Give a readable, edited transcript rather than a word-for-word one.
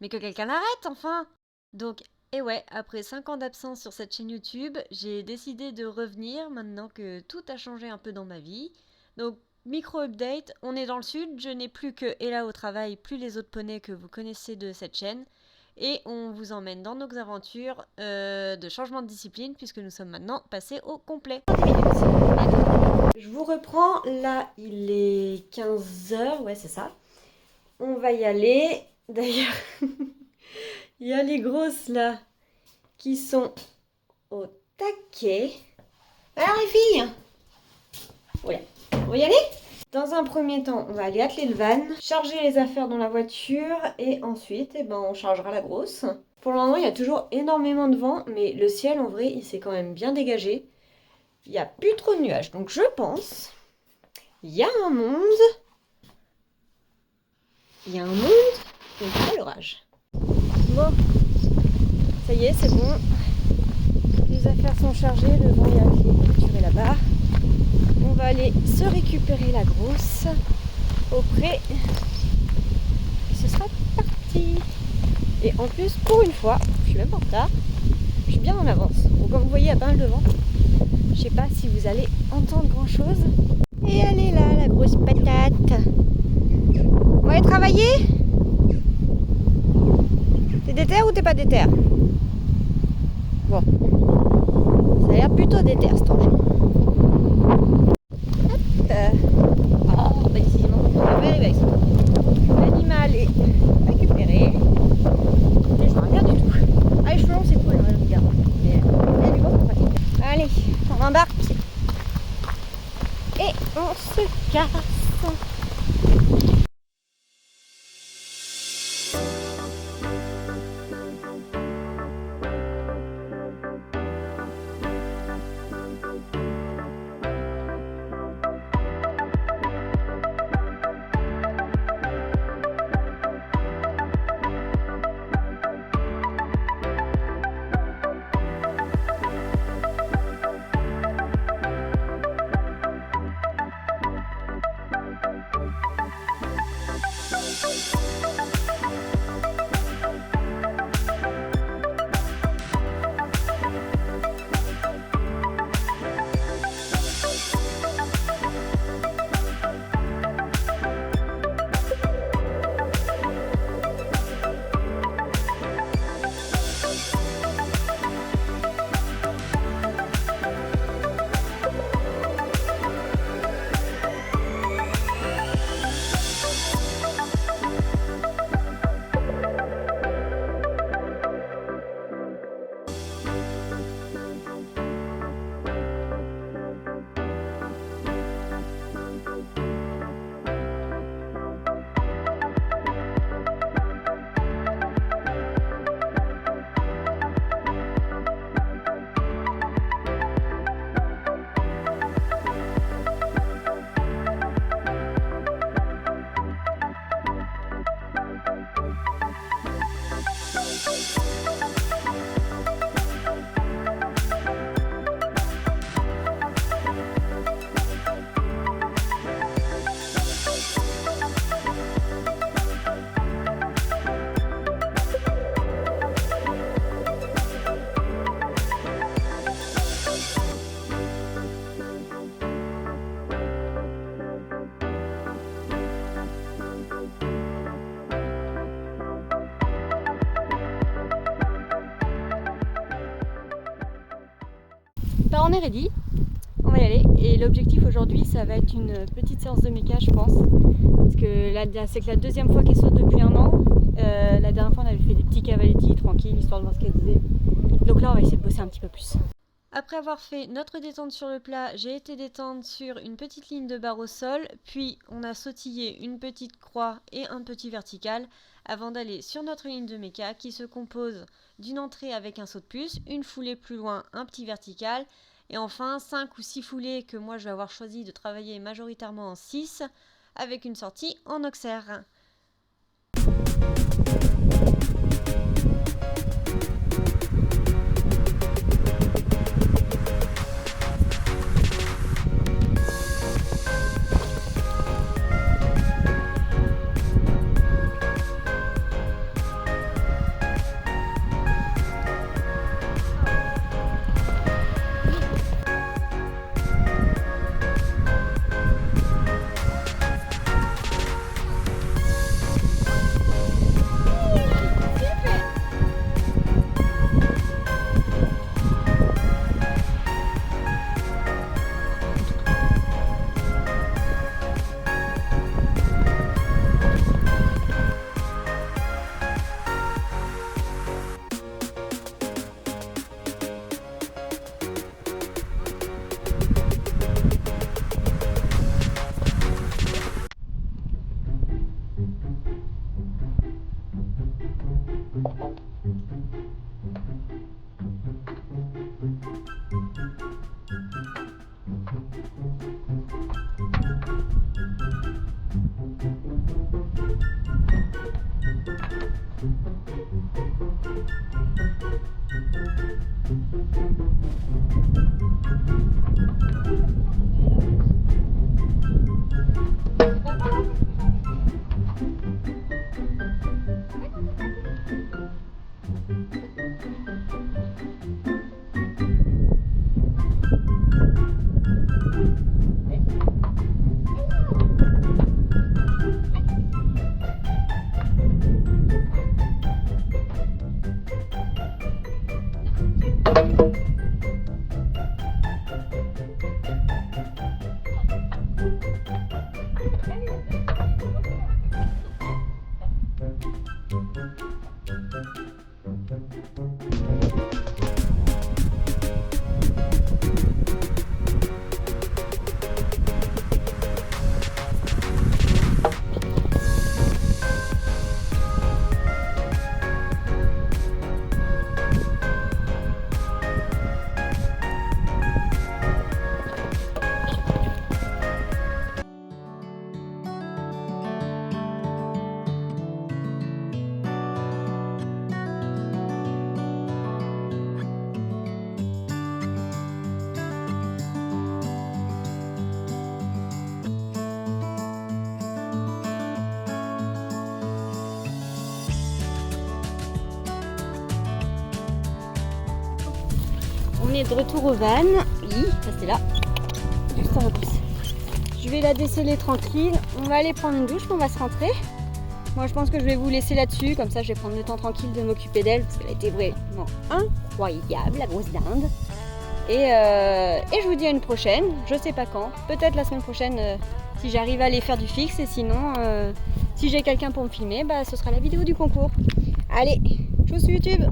Mais que quelqu'un arrête, enfin! Donc, et ouais, après 5 ans d'absence sur cette chaîne YouTube, j'ai décidé de revenir maintenant que tout a changé un peu dans ma vie. Donc, micro-update, on est dans le sud, je n'ai plus que Ella au travail, plus les autres poneys que vous connaissez de cette chaîne. Et on vous emmène dans nos aventures de changement de discipline puisque nous sommes maintenant passés au complet. Je vous reprends, là il est 15h, ouais c'est ça. On va y aller. D'ailleurs, il y a les grosses là qui sont au taquet. Alors les filles, voilà, on va y aller. Dans un premier temps, on va aller atteler le van, charger les affaires dans la voiture et ensuite on chargera la grosse. Pour le moment, il y a toujours énormément de vent, mais le ciel en vrai, il s'est quand même bien dégagé. Il n'y a plus trop de nuages, donc je pense, il y a un monde. Il y a un monde, donc pas l'orage. Bon, ça y est, c'est bon. Les affaires sont chargées, le vent est arrivé, clôturé là-bas. On va aller se récupérer la grosse auprès. Et ce sera parti. Et en plus, pour une fois, je suis même pas en retard. Je suis bien en avance. Donc comme vous voyez, il y a pas mal de vent. Je sais pas si vous allez entendre grand chose. Et elle est là, la grosse patate. On va aller travailler? T'es déter ou t'es pas déter? Bon. Ça a l'air plutôt déter cet engin. Hop. Oh, bah décidément, on va arriver avec ça. L'animal est récupéré. Et je vois rien du tout. Ah, les cheveux longs, c'est cool, hein, je regarde. Mais il y a du vent, c'est pratique. Allez, on embarque. Et on se casse. Bah, on est ready, on va y aller. Et l'objectif aujourd'hui, ça va être une petite séance de méca, je pense. Parce que c'est que la deuxième fois qu'elle saute depuis un an. La dernière fois, on avait fait des petits cavaletti tranquilles, histoire de voir ce qu'elle disait. Donc là, on va essayer de bosser un petit peu plus. Après avoir fait notre détente sur le plat, j'ai été détendre sur une petite ligne de barre au sol, puis on a sautillé une petite croix et un petit vertical avant d'aller sur notre ligne de méca qui se compose d'une entrée avec un saut de plus, une foulée plus loin, un petit vertical, et enfin 5 ou 6 foulées que moi je vais avoir choisi de travailler majoritairement en 6 avec une sortie en auxerre. est de retour au van. Oui, restez là. Juste en repousse. Je vais la déceler tranquille. On va aller prendre une douche, on va se rentrer. Moi je pense que je vais vous laisser là-dessus, comme ça je vais prendre le temps tranquille de m'occuper d'elle, parce qu'elle a été vraiment incroyable, la grosse dinde. Et je vous dis à une prochaine, je sais pas quand, peut-être la semaine prochaine si j'arrive à aller faire du fixe, et sinon si j'ai quelqu'un pour me filmer, bah, ce sera la vidéo du concours. Allez, tchuss YouTube!